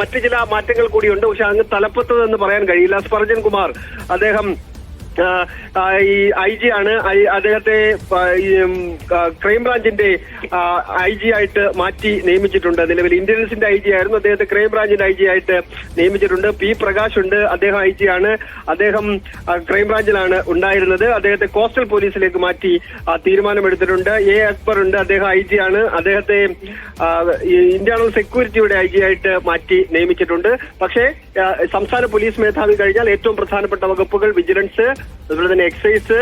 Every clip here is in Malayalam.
മറ്റു ചില മാറ്റങ്ങൾ കൂടിയുണ്ട്. പക്ഷെ അങ്ങ് തലപ്പത്തതെന്ന് പറയാൻ കഴിയില്ല. സ്പർജൻ കുമാർ അദ്ദേഹം ഈ ഐ ജി ആണ്. അദ്ദേഹത്തെ ക്രൈംബ്രാഞ്ചിന്റെ ഐ ജി ആയിട്ട് മാറ്റി നിയമിച്ചിട്ടുണ്ട്. നിലവിൽ ഇന്റലിജൻസിന്റെ ഐ ജി ആയിരുന്നു, അദ്ദേഹത്തെ ക്രൈംബ്രാഞ്ചിന്റെ ഐ ജി ആയിട്ട് നിയമിച്ചിട്ടുണ്ട്. പി പ്രകാശ് ഉണ്ട്, അദ്ദേഹം ഐ ജി ആണ്. അദ്ദേഹം ക്രൈംബ്രാഞ്ചിലാണ് ഉണ്ടായിരുന്നത്. അദ്ദേഹത്തെ കോസ്റ്റൽ പോലീസിലേക്ക് മാറ്റി തീരുമാനമെടുത്തിട്ടുണ്ട്. എ അക്ബർ ഉണ്ട്, അദ്ദേഹം ഐ ജി ആണ്. അദ്ദേഹത്തെ ഇന്റേണൽ സെക്യൂരിറ്റിയുടെ ഐ ജി ആയിട്ട് മാറ്റി നിയമിച്ചിട്ടുണ്ട്. പക്ഷേ സംസ്ഥാന പോലീസ് മേധാവി കഴിഞ്ഞാൽ ഏറ്റവും പ്രധാനപ്പെട്ട വകുപ്പുകൾ വിജിലൻസ്, അതുപോലെ തന്നെ എക്സൈസ്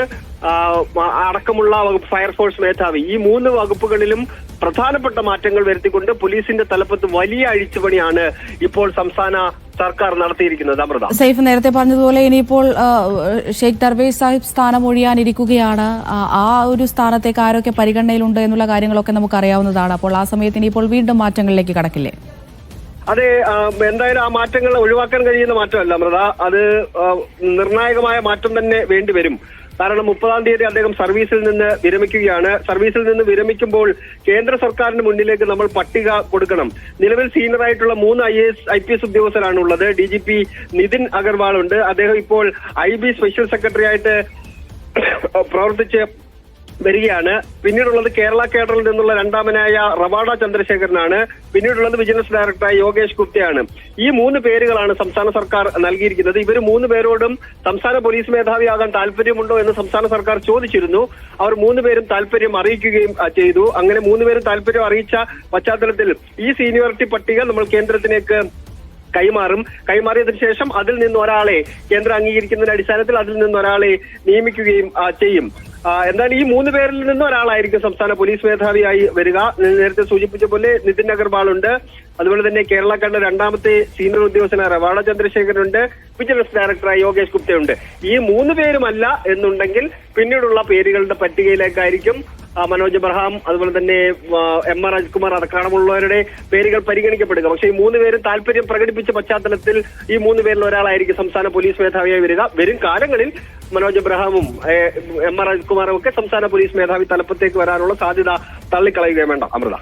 അടക്കമുള്ള വകുപ്പ്, ഫയർഫോഴ്സ് മേധാവി, ഈ 3 വകുപ്പുകളിലും പ്രധാനപ്പെട്ട മാറ്റങ്ങൾ വരുത്തിക്കൊണ്ട് പോലീസിന്റെ തലപ്പത്ത് വലിയ അഴിച്ചുപണിയാണ് ഇപ്പോൾ സംസ്ഥാന സർക്കാർ നടത്തിയിരിക്കുന്നത്. അമൃത, സൈഫ് നേരത്തെ പറഞ്ഞതുപോലെ ഇനിയിപ്പോൾ ഷെയ്ഖ് ദർവേഷ് സാഹിബ് സ്ഥാനം ഒഴിയാനിരിക്കുകയാണ്. ആ ഒരു സ്ഥാനത്തേക്ക് ആരൊക്കെ പരിഗണനയിലുണ്ട് എന്നുള്ള കാര്യങ്ങളൊക്കെ നമുക്കറിയാവുന്നതാണ്. അപ്പോൾ ആ സമയത്ത് ഇനിയിപ്പോൾ വീണ്ടും മാറ്റങ്ങളിലേക്ക് കടക്കില്ലേ? അതെ, എന്തായാലും ആ മാറ്റങ്ങൾ ഒഴിവാക്കാൻ കഴിയുന്ന മാറ്റമല്ല അമൃത. അത് നിർണായകമായ മാറ്റം തന്നെ വേണ്ടിവരും. കാരണം 30-ാം തീയതി അദ്ദേഹം സർവീസിൽ നിന്ന് വിരമിക്കുകയാണ്. സർവീസിൽ നിന്ന് വിരമിക്കുമ്പോൾ കേന്ദ്ര സർക്കാരിന് മുന്നിലേക്ക് നമ്മൾ പട്ടിക കൊടുക്കണം. നിലവിൽ സീനിയറായിട്ടുള്ള 3 IAS IPS ഉദ്യോഗസ്ഥരാണ് ഉള്ളത്. DGP നിതിൻ അഗർവാൾ ഉണ്ട്, അദ്ദേഹം ഇപ്പോൾ IB സ്പെഷ്യൽ സെക്രട്ടറി ആയിട്ട് പ്രവർത്തിച്ച് വരികയാണ്. പിന്നീടുള്ളത് കേരള കേഡറിൽ നിന്നുള്ള രണ്ടാമനായ റവാഡ ചന്ദ്രശേഖരനാണ്. പിന്നീടുള്ളത് വിജിലൻസ് ഡയറക്ടറായ യോഗേഷ് ഗുപ്തയാണ്. ഈ 3 പേരുകളാണ് സംസ്ഥാന സർക്കാർ നൽകിയിരിക്കുന്നത്. ഇവർ 3 പേരോടും സംസ്ഥാന പോലീസ് മേധാവിയാകാൻ താല്പര്യമുണ്ടോ എന്ന് സംസ്ഥാന സർക്കാർ ചോദിച്ചിരുന്നു. അവർ 3 പേരും താല്പര്യം അറിയിക്കുകയും ചെയ്തു. അങ്ങനെ 3 പേരും താല്പര്യം അറിയിച്ച പശ്ചാത്തലത്തിൽ ഈ സീനിയോറിറ്റി പട്ടിക നമ്മൾ കേന്ദ്രത്തിലേക്ക് കൈമാറിയതിനു ശേഷം അതിൽ നിന്ന് ഒരാളെ കേന്ദ്രം അംഗീകരിക്കുന്നതിന്റെ അടിസ്ഥാനത്തിൽ അതിൽ നിന്ന് ഒരാളെ നിയമിക്കുകയും ചെയ്യും. എന്നാൽ ഈ 3 പേരിൽ നിന്ന് ഒരാളായിരിക്കും സംസ്ഥാന പോലീസ് മേധാവിയായി വരിക. നേരത്തെ സൂചിപ്പിച്ച പോലെ നിതിൻ അഗർവാൾ ഉണ്ട്, അതുപോലെ തന്നെ കേരള കണ്ട രണ്ടാമത്തെ സീനിയർ ഉദ്യോഗസ്ഥനായ റവാഡ ചന്ദ്രശേഖരനുണ്ട്, വിജിലൻസ് ഡയറക്ടറായ യോഗേഷ് ഗുപ്തയുണ്ട്. ഈ 3 പേരുമല്ല എന്നുണ്ടെങ്കിൽ പിന്നീടുള്ള പേരുകളുടെ പട്ടികയിലേക്കായിരിക്കും മനോജ് എബ്രഹാം, അതുപോലെ തന്നെ MR രാജ്കുമാർ അടക്കമുള്ളവരുടെ പേരുകൾ പരിഗണിക്കപ്പെടുക. പക്ഷേ ഈ 3 പേരും താല്പര്യം പ്രകടിപ്പിച്ച പശ്ചാത്തലത്തിൽ ഈ 3 പേരിൽ ഒരാളായിരിക്കും സംസ്ഥാന പോലീസ് മേധാവിയായി വരിക. വരും കാലങ്ങളിൽ മനോജ് എബ്രഹാമും MR രാജ്കുമാറും ഒക്കെ സംസ്ഥാന പോലീസ് മേധാവി തലപ്പത്തേക്ക് വരാനുള്ള സാധ്യത തള്ളിക്കളയുകയും വേണ്ട അമൃത.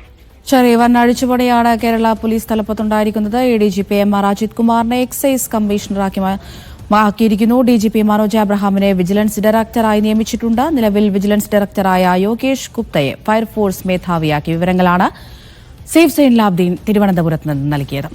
ശരി, വൻ അഴിച്ചുപണിയാണ് കേരള പോലീസ് തലപ്പത്തുണ്ടായിരിക്കുന്നത്. ADGP MR അജിത് കുമാറിനെ എക്സൈസ് കമ്മീഷണറാക്കി മാറ്റിയിരിക്കുന്നു. DGP മനോജ് എബ്രഹാമിനെ വിജിലൻസ് ഡയറക്ടറായി നിയമിച്ചിട്ടുണ്ട്. നിലവിൽ വിജിലൻസ് ഡയറക്ടറായ യോഗേഷ് ഗുപ്തയെ ഫയർഫോഴ്സ് മേധാവിയാക്കി. വിവരങ്ങളാണ് സേഫ് സൈൻ ലാബ്ദീൻ തിരുവനന്തപുരത്ത് നിന്ന് നൽകിയത്.